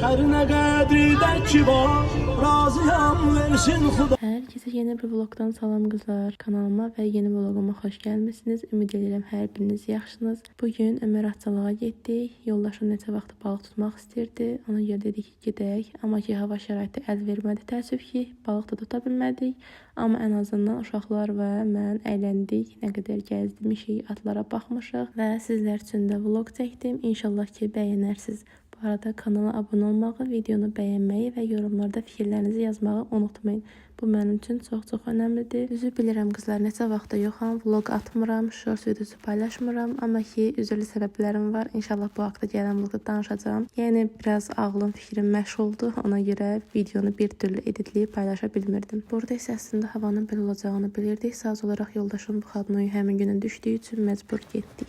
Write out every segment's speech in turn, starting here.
Her ne kadri ki var, razıyam versin Xuda. Herkese yeni bir vlogdan salam kızlar. Kanalıma ve yeni vloguma hoş gəlmisiniz. Ümid edirəm hər biriniz yaxşısınız. Bugün Ömər Atçalığa getdik. Yoldaşım neçə vaxt balıq tutmaq istirdi. Ona görə dedik ki, gedək. Amma ki, hava şəraiti əl vermədi. Təəssüf ki, balıq da tuta bilmədik. Amma ən azından uşaqlar və mən əyləndik. Nə qədər gəzmişik, atlara baxmışıq və sizlər üçün də vlog çəkdim. İnşallah ki, bəyənərsiniz. Bu arada kanala abunə olmağı, videonu bəyənməyi və yorumlarda fikirlərinizi yazmağı unutmayın. Bu mənim üçün çox önəmlidir. Düzü bilirəm qızlar, neçə vaxtda yoxam, vlog atmıram, short videosu paylaşmıram. Amma ki, üzrlü səbəblərim var. İnşallah bu haqda gələn vlogda danışacağam. Yəni biraz ağlım, fikrim məşğuldur. Ona görə videonu bir türlü editləyib paylaşa bilmirdim. Burada isə əslində havanın belə olacağını bilirdik. Saz olaraq yoldaşım bu xadnoyu həmin günün düşdüyü üçün məcbur getdik.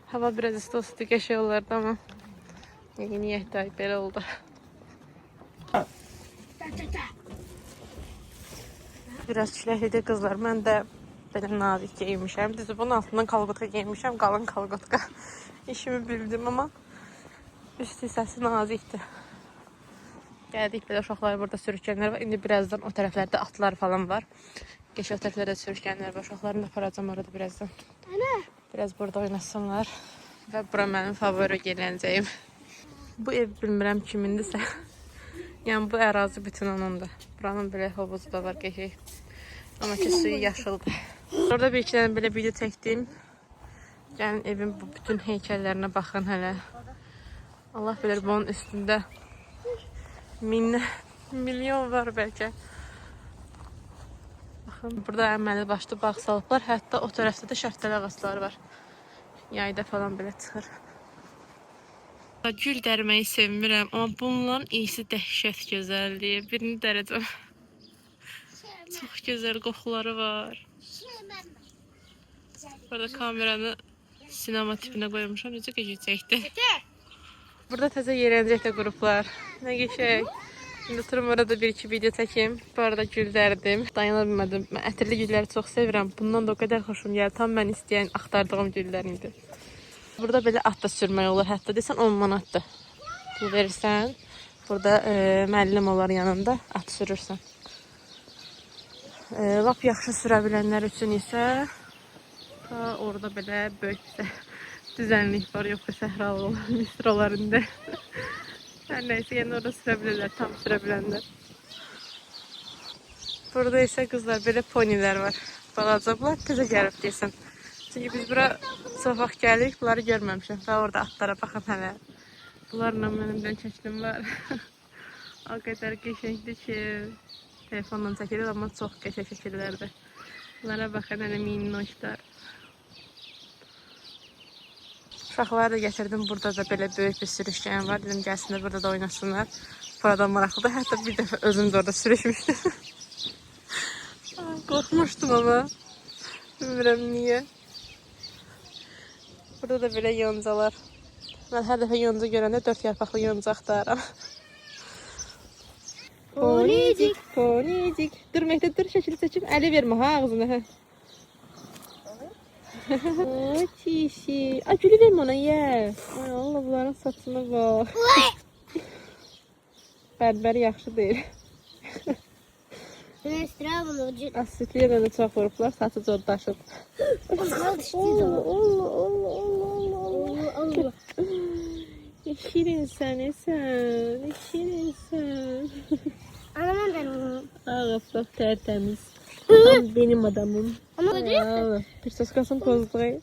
Hava biraz isti qəşəng olardı amma yeni yehtay belə oldu. Biraz çiləklidir qızlar. Mən də belə nazik geyinmişəm. Düzü bunun altından kalqotka geyinmişəm. Qalın kalqotka. İşimi bildim amma üst hissəsi nazikdir. Gəldik belə uşaqlar burada sürüşkənlər var. İndi birazdan o tərəflərdə atlar falan var. Geç o tərəflərdə sürüşkənlər var. Uşaqlarını da aparacam orada birazdan. Biraz burada oynasınlar. Və bura mənim favori gələcəyim. Bu ev bilmirəm kimindirsə. Yəni bu ərazi bütün onundur. Buranın belə hovuzu da var qəşəng. Amma ki suyu yaşıldır. Orada bir iki dənə belə video çəkdim. Yəni evin bu bütün heykəllərinə baxın hələ. Allah bilir bunun üstündə milyon var bəlkə. Baxın burada əməli başlı bağ salıblar. Hətta o tərəfdə də şəftəli ağacları var. Yayda falan belə çıxır. Gül dərməyi sevmirəm, amma bunların iyisi dəhşət gözəlliyi. Birini dərəcəm. Çox gözəl qoxuları var. Burada kameranı sinema tipinə qoymuşam. Necə keçəcəkdir. Burada təzə yerləncəkdə qruplar. Nə qəşəng. Şimdi oturum orada bir iki video çəkeyim. Bu arada gül dərdim. Dayana bilmədim. Mən ətirli gülləri çox sevirəm. Bundan da o qədər xoşum gəlir. Tam mən istəyən, axtardığım güllər idi. Burada belə at da sürmək olur. Hətta desən 10 manatdır. Pul verirsən. Burada müəllim olar yanında. At sürürsən. Lap yaxşı sürə bilənlər üçün isə orada belə böyük düzənlik var. Yoxsa səhralı olan mistrolarında. Hər nəysə, yəni orada sürə bilirlər, tam sürə bilənlər. Burada isə qızlar belə ponilər var. Balacablar təzə gəlib deyəsən. Çünki biz bura çox vaxt gəlirik, bunları görməmişəm. Və orada atlara baxın hələ. Bunlarla mənimdən çəkdim var. O qədər qəşəngdir ki, telefonla çəkilir, amma çox qəşəng şəkillərdir. Bunlara baxın, hələ minnoşlar. Uşaqları da gətirdim. Burada da belə böyük bir sürüşkən var. Dedim gəlsinlər burada da oynasınlar. Burada maraqlıdır. Hətta bir dəfə özüm də orada sürüşmüşdüm. Qorxmuşdum ama. Bilmirəm niyə. Burada da belə yoncalar. Mən hər dəfə yonca görəndə 4 yarpaqlı yonca axtarıram. Ponicik, ponicik. Dur Mehdi, dur şəkil çəkim. Əli vermə ha ağzına. Hə. Ay çişi. Ay gülü vermə ona ye. Ay Allah, bunların saçına bax. Bərbər yaxşı deyil. Asitliyə də çox vurublar, saçı zordaşıb. Şirinsən, şirinsən. Anamın benim. Ağıflıq tərtəmiz. Tam benim adamım. Ama öyle yaptın. Bir soskasın pozduğu.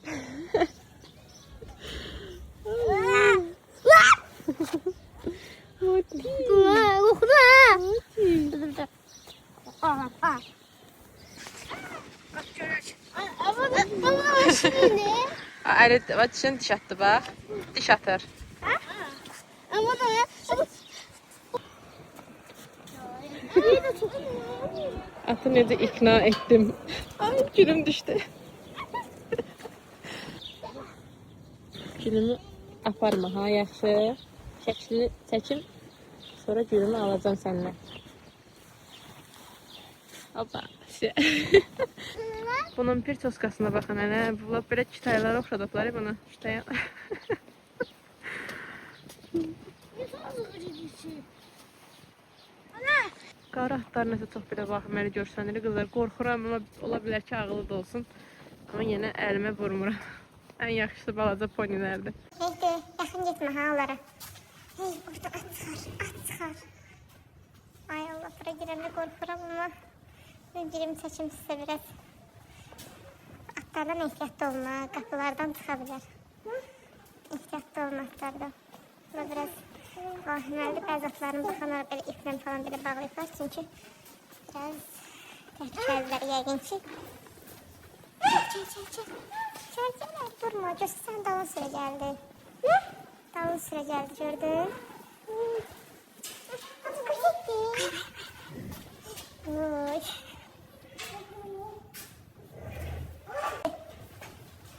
Okunu ha. Dur. Aha. Ama şimdi. Evet, dişin diş attı bak. Diş atır. Ama da Atı necə ikna etdim. Ay gülüm düşdü. Gülümü aparma ha, yaxşı. Şəklini çəkim. Sonra gülümü alacağım səndən. Hoppa. Bunun pirtoskasına baxın hələ. Bunlar belə kitaylara oxşadıblar bunu. Kitaya. Qara atlar nəsə çox belə baxım, elə görsənir. Qızlar qorxuram, amma ola bilər ki, ağıllı da olsun. Amma yenə əlimə vurmuram. Ən yaxşısı balaca ponilərdir. Neydi? Yaxın getmə ha onlara. Hey, burada at çıxar. Ay Allah, bura girəndə qorxuram amma dilimi çəkim sizə biraz. Atlardan ehtiyatlı olma, qapılardan çıxa bilər. Ehtiyatlı olma atlardan. Buna biraz vahiməlidir. Bəzi atların baxanlar belə iplə falan belə bağlayıblar. Çünki biraz təhlükəlidirlər yəqin ki. Çək. Durma, göstər sən dalın sürə gəldi. Dalın sürə gəldi, gördün? Oy.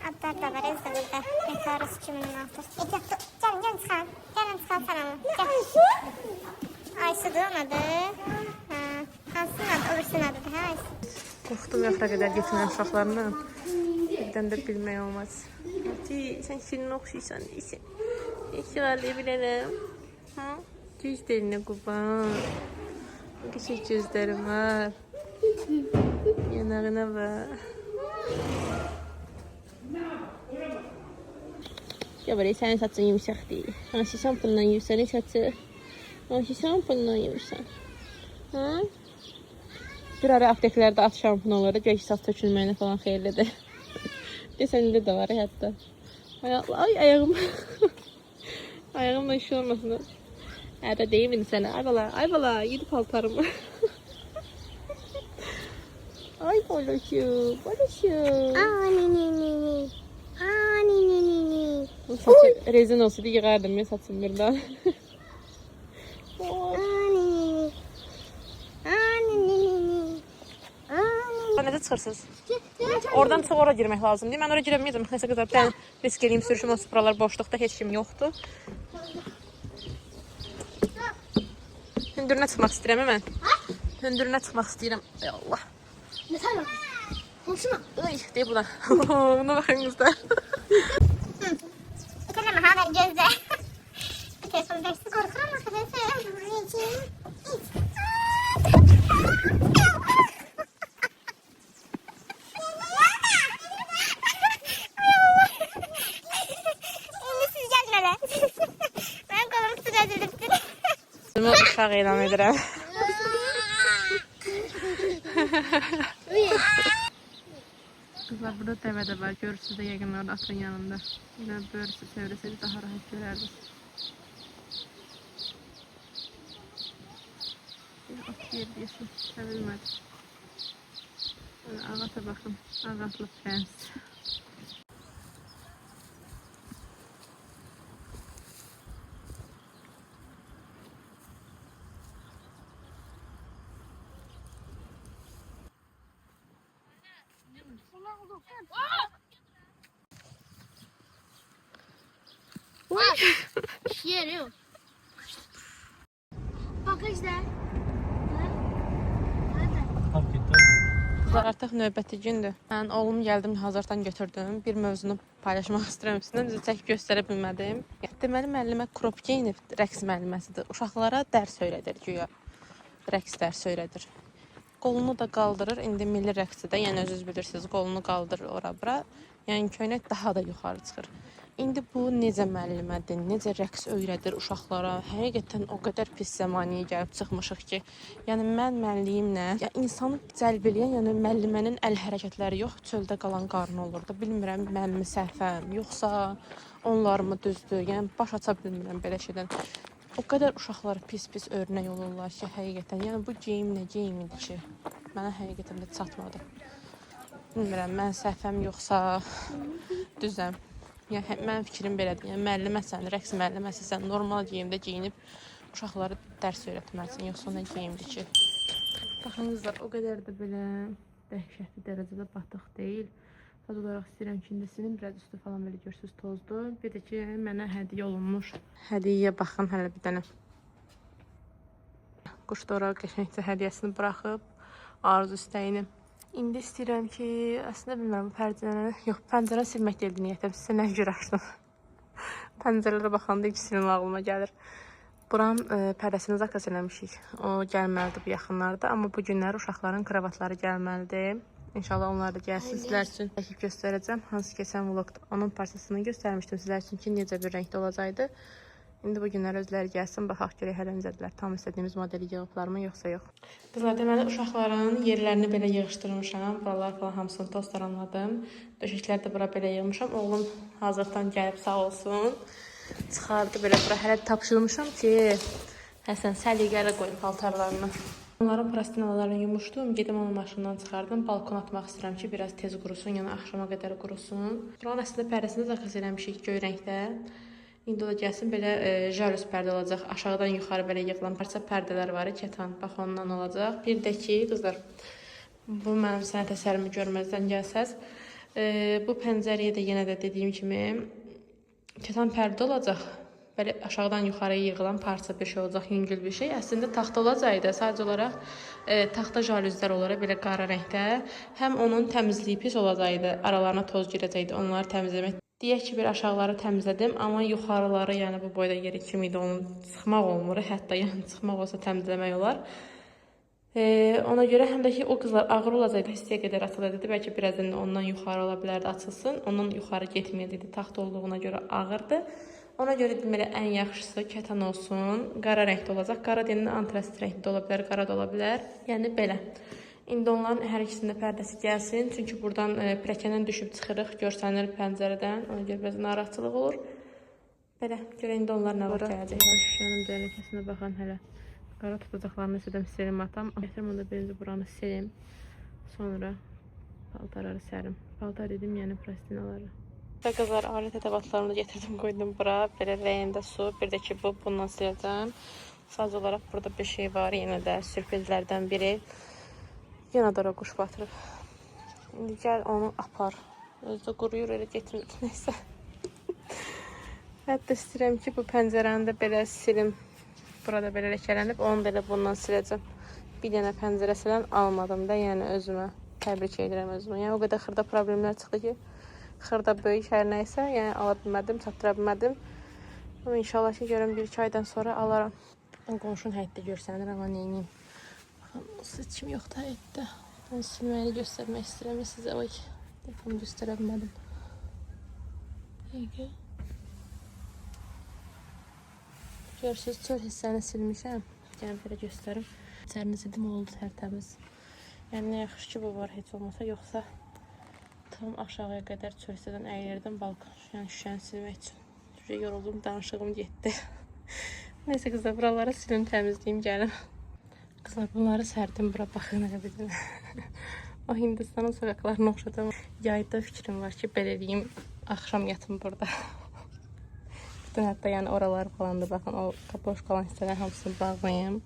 Adlar da var, ezdə burada. Bekarız 2016. Ehtiyatlı, gəlin çıxan. Gəlin çıxan sana mı? Gəl. Aysudur onun adı. Hansının adı? Öbürsünün adıdır, hə Aysu? Qorxdum yaxına qədər getirən uşaqlarla. Birdən də bilmək olmaz. Sən şirin oxşuysan deyirsən. Yaşarlı bilərəm. Gözlərinə qurban. Qəşəng gözlərim var. Yanağına bax. Ya böyle senin saçın yumuşak değil. Hangi şampunla yumuşak saçı? Hangi şampunla yumuşak? Ha? Bir ara apteklerde at şampunaları göğüs saç tökülməyinə falan xeyirlidir. Desənində də var hətta. Ay ayağım. Ayağımla iş olmasın. Hətta deyim indi sənə. Ay bala, yedi paltarımı. Ay balışım. Saçı rezin olsaydı yığardım ya saçım birden. Nədə çıxırsınız? Oradan çıx, ora girmək lazımdır. Mən ora girəməyəcəm. Nəsə qədər bir risk eləyim, sürüşüm olsun, buralar boşluqda, heç kim yoxdur. Hündürünə çıxmaq istəyirəm mən. Hündürünə çıxmaq istəyirəm. Ey Allah. Ne sana? Konuşma. Ay, deyib buna. Buna baxın qızlar. İtələm ha, ver gözlə. Telefonu versin, qorxuram axı. Bunu uşaq elan edirəm. Kızlar burada dəvə də var. Görürsünüz də yəqin orada atın yanında. Yine böyrüsü çevrəsini daha rahat görərdiniz. At yer deyəsin. Sevilmədi. Ağata baxın. Ağatlı prens. Yer yok. Bagajda. Kızlar artıq növbəti gündür. Mən oğlum gəldim, hazırdan götürdüm. Bir mövzunu paylaşmaq istəyirəm sizlə. Düzü çək göstərə bilmədim. Deməli müəllimə krop geyinib, rəqs müəlliməsidir. Uşaqlara dərs öyrədir güya. Rəqs dərs öyrədir. Qolunu da qaldırır. İndi milli rəqsidə, yəni özünüz bilirsiniz, qolunu qaldırır ora-bura. Yəni köynək daha da yuxarı çıxır. İndi bu necə müəllimədir, necə rəqs öyrədir uşaqlara. Həqiqətən o qədər pis zəmanəyə gəlib çıxmışıq ki, yəni mən müəllimlə, ya insanı cəlb eləyən, yəni müəllimənin əl hərəkətləri yox, çöldə qalan qarın olurdu. Bilmirəm mənmi səhvəm, yoxsa onlar mı düzdür? Yəni baş aça bilmirəm belə şeydən. O qədər uşaqlar pis-pis örnək olurlar ki, həqiqətən. Yəni bu geyim nə geyim idi ki, mənə həqiqətən də çatmadı. Bilmirəm, mən səhvəm yoxsa düzəm. Yəni mənim fikrim belədir. Yəni müəlliməsən, rəqs müəlliməsən, normal geyimdə geyinib uşaqlara dərs öyrətməlisən, yoxsa nə geyimdir ki? Baxın qızlar, o qədər də belə dəhşətli dərəcədə batıq deyil. Sadəcə olaraq istəyirəm ki, indi sizin biraz üstü falan belə görürsünüz tozdur. Bir də ki, mənə hədiyyə olunmuş. Hədiyyəyə baxın hələ bir dənə. Quş da ora qəşəngcə hədiyyəsini buraxıb, arzu istəyini İndi istəyirəm ki, əslində bilmirəm, pəncərəni silmək deyildi niyyətəm. Sizə nə görə açdım? Pəncərələrə baxanda ilk silmə ağlıma gəlir. Buram pərdəsini zakas eləmişik. O gəlməlidir bu yaxınlarda, amma bu günlər uşaqların kravatları gəlməlidir. İnşallah onlar da gəlsin sizlər üçün. Çəkib göstərəcəm. Hansı keçən vlogda onun parçasını göstərmişdim sizlər üçün ki, necə bir rəngdə olacaqdı. İndi bu günlər özləri gəlsin, baxaq görək hələ necədirlər. Tam istədiyimiz modeli yığıblarmı, yoxsa yox. Qızlar, deməli uşaqların yerlərini belə yığışdırmışam. Buralar falan hamısını tozdaranladım. Döşəkləri də bura belə yığmışam. Oğlum hazırdan gəlib sağ olsun. Çıxardı belə bura. Hələ tapşırmışam ki, Həsən səliqəli qoyun paltarlarını. Onların plastinalarını yumuşdum. Gedim onun maşından çıxardım. Balkona atmaq istəyirəm ki, biraz tez qurusun, yəni axşama qədər qurusun. Buranın əslində pərdəsini zakas eləmişik göy rəngdə. İndi o da gəlsin, belə jarus pərdə olacaq. Aşağıdan yuxarı belə yığılan parça pərdələr var, kətan. Bax, ondan olacaq. Bir də ki, qızlar, bu mənim sənət əsərimi görməzdən gəlsəz, bu pəncərəyə də yenə də dediyim kimi kətan pərdə olacaq. Belə aşağıdan yuxarıya yığılan parça bir şey olacaq, yüngül bir şey. Əslində taxta olacaqdı, sadəcə olaraq taxta jaluzlər olaraq belə qara rəngdə. Həm onun təmizliyi pis olacaqdı, aralarına toz girəcəkdi, onları təmizləmək. Deyək ki, bir aşağıları təmizlədim, amma yuxarıları, yəni bu boyda yeri kimi idi, onu çıxmaq olmur. Hətta yəni çıxmaq olsa təmizləmək olar. Ona görə həm də ki, o qızlar ağır olacaqdı, hissəyə qədər açılacaqdı. Bəlkə birazdan ondan yuxarı ola bilərdi, açılsın. Ondan yuxarı getməyəcəkdi, taxt olduğuna görə ağırdı. Ona görə deməli ən yaxşısı kətan olsun, qara rəngdə olacaq. Qara deyəndə antrasit rəngdə ola bilər, qara da ola bilər. Yəni belə. İndi onların hər ikisində pərdəsi gəlsin. Çünki buradan pilləkəndən düşüb çıxırıq, görsənir pəncərədən. Ona görə biraz narahatçılıq olur. Belə, görə indi onlar nə vaxt gələcək. Şüşənin dəyənəkəsinə baxan hələ qara tutacaqlarını istədim silim atam. Gətirim onda birinci buranı silim. Sonra paltarları sərim. Paltar dedim, yəni plastinaları. Və qızlar, alət ədəbatlarını gətirdim, qoydum bura. Belə rəyində su. Bir də ki, bundan siləcəm. Sadəcə olaraq burada bir şey var. Yenə də sürprizlərdən biri. Yenə də quş batırıb. İndi gəl onu apar. Özdə quruyur, elə getirmir. Neysə. Hətta istəyirəm ki, bu pəncərəni də belə silim. Burada belə ləkələnib, onu da elə bundan siləcəm. Bir dənə pəncərə silən almadım da, yəni özümə. Təbrik edirəm özümə. Yəni o qədər xırda problemlər çıxdı ki, xırda böyük hər nəysə, yəni ala bilmədim, çatdıra bilmədim. Amma inşallah ki, görəm 1-2 aydan sonra alaram. Qonşun həyətdə görsənir, amma neyiniyim. Seçim yoxdur həyətdə. Ben silməyini göstərmək istəyirəm sizə. Oy, telefonu göstərə bilmədim. Peki. Görürsünüz, çöl hissəni silmişəm. Gəlin belə göstərim. İçərini sildim, oldu tərtəmiz. Yəni nə yaxşı ki, bu var, heç olmasa. Yoxsa tam aşağıya qədər çöl hissədən əyilirdim balkon. Yəni şüşəni silmək üçün. Şuraya yoruldum, danışığım getdi. Neysə qızlar, buraları silim, təmizləyim, gəlim. Qızlar, bunları sərdim, bura baxın elə bilin. O Hindistanın sokaqlarına oxşadım. Yayda fikrim var ki, belə deyim, axşam yatım burada. Bütün hətta yəni oralar falandır, baxın, o kapoş qalan hissələr hamısını bağlayım.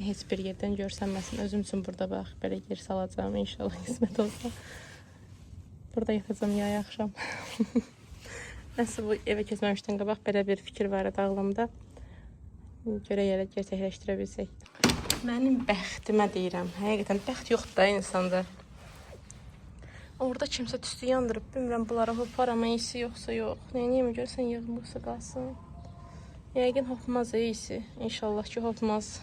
Heç bir yerdən görsənməsin. Özüm üçün burada bax, belə yer salacağım, inşallah qismət olsa. Burada yatacağım yay axşam. Nəsə bu evə keçməmişdən qabaq belə bir fikir var idi ağlımda. Görək elə gerçəkləşdirə bilsək. Mənim bəxtimə deyirəm. Həqiqətən bəxt yoxdur da insanda. Orada kimsə tüstü yandırıb. Bilmirəm, bunlara hoparama iyisi yoxsa yox. Neyini görsən yığmırsa qalsın. Yəqin hopmaz iyisi. İnşallah ki hopmaz.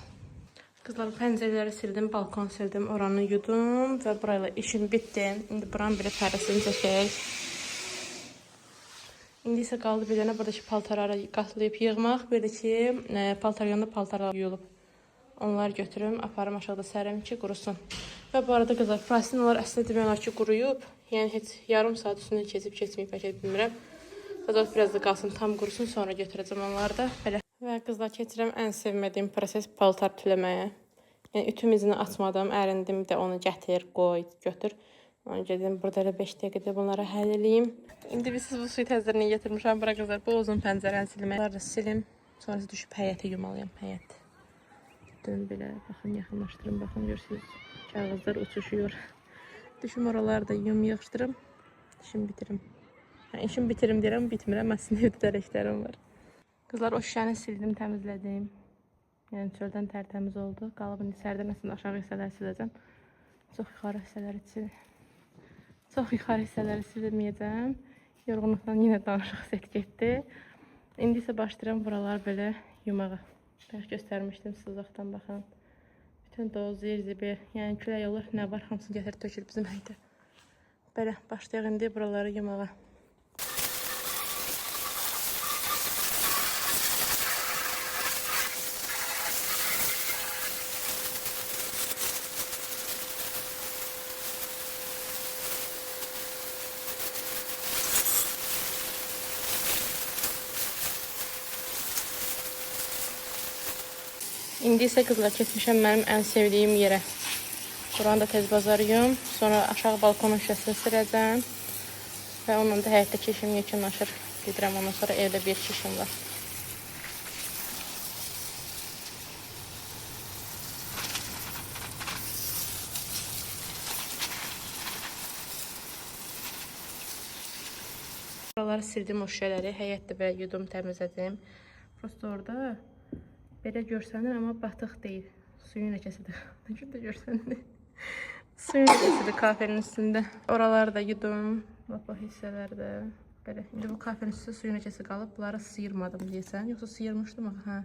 Qızlar, pəncərələri sildim, balkon sildim, oranı yudum və burayla işim bitdi. İndi buranın bir pərdəsini çəkək. İndi isə qaldı bir dənə buradakı paltarları qatlayıb yığmaq. Bir də ki, paltaryonda paltarlar yuyulub. Onları götürüm, aparım aşağıda sərim ki, qurusun. Və bu arada qızlar, plastinalar əslində demək olar ki, quruyub. Yəni, heç yarım saat üstündən keçib-keçməyib, bəlkə bilmirəm. Sadəcə biraz da qalsın, tam qurusun, sonra götürəcəm onları da. Belə. Və qızlar, keçirəm ən sevmədiyim proses paltar tüləməyə. Yəni, ütüm izini açmadım, ərindim də onu gətir, qoy, götür. Ona gedim, burada elə 5 dəqiqədə bunları həll edeyim. İndi biz bu suyu təzərini getirmişəm, bura qızlar, bu uzun pəncərəni silmək. Bunları da silim, sonrası düşüb həyətə yumalıyam, həyət. Dön belə, baxın, yaxınlaşdırım, baxın, görürsünüz, kağızlar uçuşuyor. Düşüm oraları da yığışdırım, işim bitirim. İşim bitirim deyirəm, bitmirəm, əslində evdə dərəklərim var. Qızlar, o şüşəni sildim, təmizlədim. Yəni çöldən tərtəmiz oldu. Qalıb indi sərdən əslində aşağı hissələr siləcəm. Çox yuxarı hissələri silməyəcəm. Yorğunluqdan yenə danışıq set getdi. İndi isə başlayıram buraları belə yumağa. Bəx göstərmişdim siz uzaqdan baxın. Bütün doz, zirzibi, yəni külək olur, nə var, hamısını gətirib tökür bizim həydə. Belə başlayaq indi buraları yumağa. İndi isə qızlar keçmişəm mənim ən sevdiyim yerə. Buranı da tez bazarıyım. Sonra aşağı balkonun şüşəsini sürəcəm. Və onunla da həyətdəki işim yekunlaşır. Gedirəm, ondan sonra evdə bir işim var. Buraları sildim, o şüşələri. Həyətdə belə yudum, təmizlədim. Prosto orada belə görsənir, amma batıq deyil. Suyun ləkəsidir. Nə gün də görsənir. Suyun ləkəsidir kafenin üstündə. Oraları da yudum. Lapa hissələrdə. Belə. İndi bu kafenin üstündə suyun ləkəsi qalıb. Bunları sıyırmadım deyəsən. Yoxsa sıyırmışdım. Hə.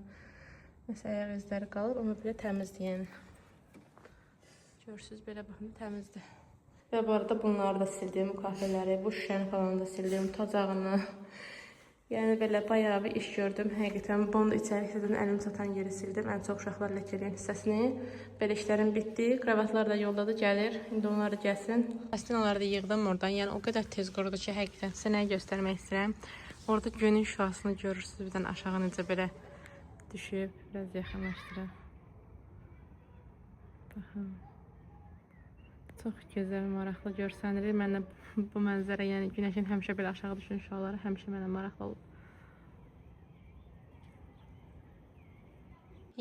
Məsələn, ayaq izləri qalıb. Amma belə təmizdir yəni. Görsünüz, belə baxın, təmizdir. Və bu arada bunları da sildim. Kafeləri, bu şüşəni falan da sildim. Tacağını. Yəni belə bayağı bir iş gördüm. Həqiqətən bunu içəri hissədən əlim çatan yeri sildim. Ən çox uşaqlar ləkələyən hissəsini. Belə işlərim bitdi. Kravatlar da yoldadır, gəlir. İndi onları gəlsin. Plastinaları da yığdım oradan. Yəni o qədər tez qurudu ki, həqiqətən sizə nəyi göstərmək istəyirəm. Orada günün şüasını görürsünüz. Birdən aşağı necə belə düşüb. Biraz yaxınlaşdırım. Baxın. Çox gözəl, maraqlı görsənir. Mənə bu mənzərə, yəni günəşin həmişə belə aşağı düşən şüaları həmişə mənə maraqlı olub.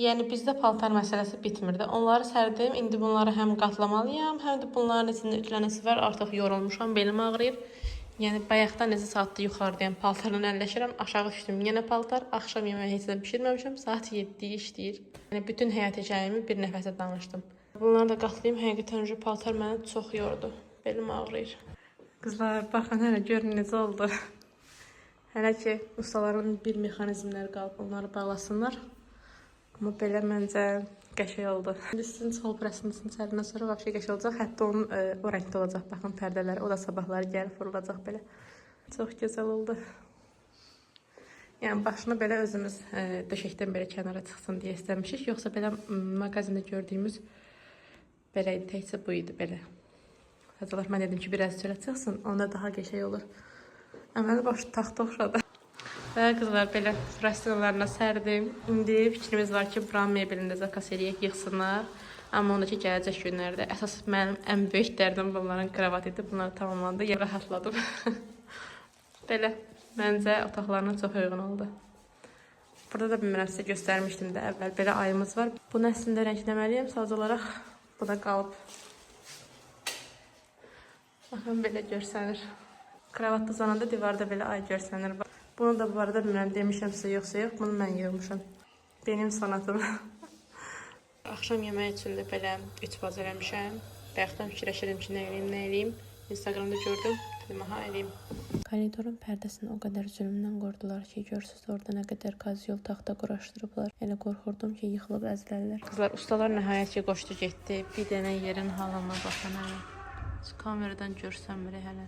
Yəni bizdə paltar məsələsi bitmirdi. Onları sərdim. İndi bunları həm qatlamalıyam, həm də bunların içində ütülənəsi var. Artıq yorulmuşam, belim ağrıyır. Yəni bayaqdan necə saatda yuxarıdayım, paltarla əlləşirəm, aşağı düşdüm. Yenə paltar, axşam yeməyi heç də bişirməmişəm. Saat 7 işləyir. Yəni bütün həyat hekayəmi bir nəfəsə danışdım. Bunları da qatlayayım. Həqiqətən paltar məni çox yordu. Belim ağrıyır. Qızlar, baxın hələ görün necə oldu. Hələ ki, ustaların bir mexanizmləri qalıb, onları bağlasınlar. Amma belə məncə qəşəng oldu. İndi sizin sol prəsindən sərindən sonra vəbşə qəşəng olacaq. Hətta onun o rəngdə olacaq. Baxın pərdələri, o da sabahları gəlib vurulacaq belə. Çox gözəl oldu. Yəni başını belə özümüz döşəkdən belə kənara çıxsın deyə istəmişik. Yoxsa belə mağazində gördüyümüz belə idi, təkcə bu idi belə. Həzələr mən dedim ki, biraz çölə çıxsın, onda daha qəşəng olur. Əməli başı taxta oxşadı. Və qızlar belə rəstinalarına sərdim. İndi fikrimiz var ki, buranın mebelində zakaz eləyək, yıxsınlar. Amma ondakı gələcək günlərdə əsas mənim ən böyük dərdim bunların kravat idi. Bunları tamamlandı, rahatladım. Belə, məncə otaqlarına çox uyğun oldu. Burada da bilmirəm sizə göstərmişdim də əvvəl. Belə ayımız var. Bunu əslində rəngləməliyəm, sadəcə olaraq bu da qalıb. Baxın, belə görsənir. Kravatda zananda divarda belə ay görsənir. Bunu da bu arada bilmirəm, demişəm sizə yoxsa yox. Bunu mən yığmışam. Benim sanatım. Axşam yemək üçün də belə 3 baz eləmişəm. Bayaqdan fikirləşirəm ki, nə eləyim. Instagramda gördüm, dedim, aha, eləyim. Koridorun pərdəsini o qədər zülmdən qordular ki, görürsünüz orada nə qədər qazyol taxta quraşdırıblar. Elə qorxurdum ki, yıxılıb əzlərlər. Qızlar, ustalar nəhayət ki, qoşdu getdi. Bir dənə yerin halına baxın hələ. Kameradan görsənmir hələ.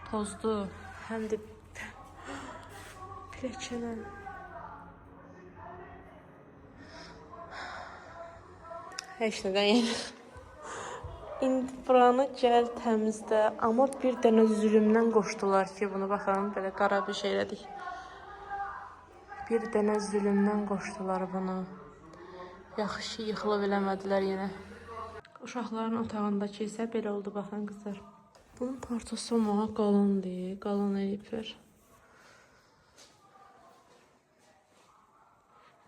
Tozdu, həm də piləkənə. Heç nədən yəni. İndi buranı gəl təmizdə, amma bir dənə zülmdən qoşdular ki, bunu baxın, belə qara bir şey elədik. Bir dənə zülmdən qoşdular bunu. Yaxşı yıxılıb eləmədilər yenə. Uşaqların otağındakı isə belə oldu, baxın qızlar. Bunun parçası olmağa qalındır, qalın eləyiblər.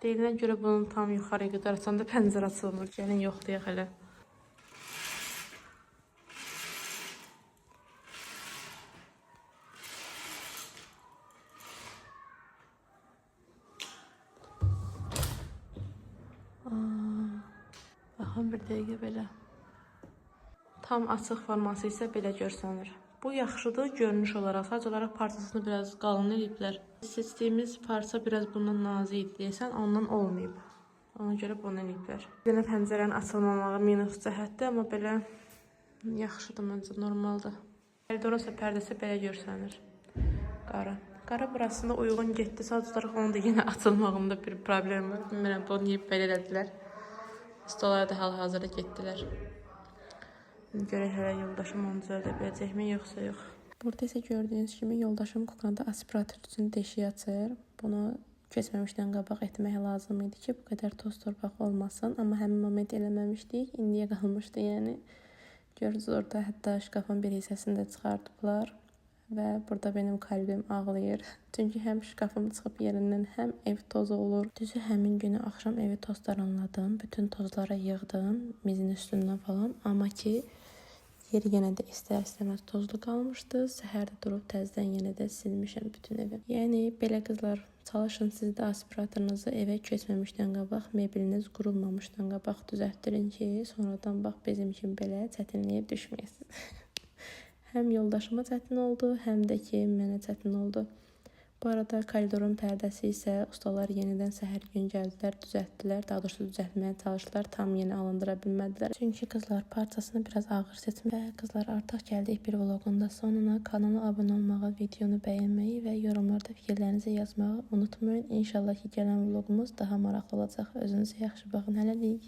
Deyilənə görə bunun tam yuxarıya qədər açanda pəncərə açılmır, gəlin yoxlayaq hələ. Baxın bir dəqiqə belə. Tam açıq forması isə belə görsənir. Bu yaxşıdır görünüş olaraq. Sadəcə olaraq parçasını biraz qalın eləyiblər. Seçdiyimiz parça biraz bundan nazik idi deyəsən, ondan olmayıb. Ona görə bunu eləyiblər. Yenə pəncərənin açılmamağı minus cəhətdir, amma belə yaxşıdır məncə, normaldır. Koridorun isə pərdəsi belə görsənir. Qara. Qara burasında uyğun getdi. Sadəcə olaraq onun da yenə açılmağında bir problem var. Bilmirəm, bunu niyə belə elədilər. Stollara da hal-hazırda getdilər. Görək hələ yoldaşım onu düzəldə biləcəkmi, yoxsa yox. Burada isə gördüyünüz kimi yoldaşım kukanda aspirator üçün deşik açır. Bunu keçməmişdən qabaq etmək lazım idi ki, bu qədər toz torpaq olmasın. Amma həmin moment eləməmişdik. İndiyə qalmışdı, yəni. Görürsünüz orada hətta şkafın bir hissəsini də çıxardıblar. Və burada benim kalbim ağlayır. Çünki həm şkafım çıxıb yerindən, həm ev toz olur. Düzü həmin günü axşam evi tozlanladım. Bütün tozlara yığdım, mizin üstündən falan. Amma ki, yeri yenə də istər-istəməz tozlu qalmışdı. Səhərdə durub təzədən yenə də silmişəm bütün evi. Yəni, belə qızlar, çalışın siz də aspiratorunuzu evə keçməmişdən qabaq, mebliniz qurulmamışdan qabaq düzəltdirin ki, sonradan bax bizim kimi belə çətinliyə düşməyəsiniz. Həm yoldaşıma çətin oldu, həm də ki, mənə çətin oldu. Bu arada koridorun pərdəsi isə ustalar yenidən səhər gün gəldilər, düzəltdilər. Daha doğrusu düzəltməyə çalışdılar, tam yeni alındıra bilmədilər. Çünki qızlar parçasını biraz ağır seçmiş. Və qızlar, artıq gəldik bir vloqun da sonuna. Kanala abunə olmağı, videonu bəyənməyi və yorumlarda fikirlərinizi yazmağı unutmayın. İnşallah ki, gələn vloqumuz daha maraqlı olacaq. Özünüzə yaxşı baxın. Hələlik.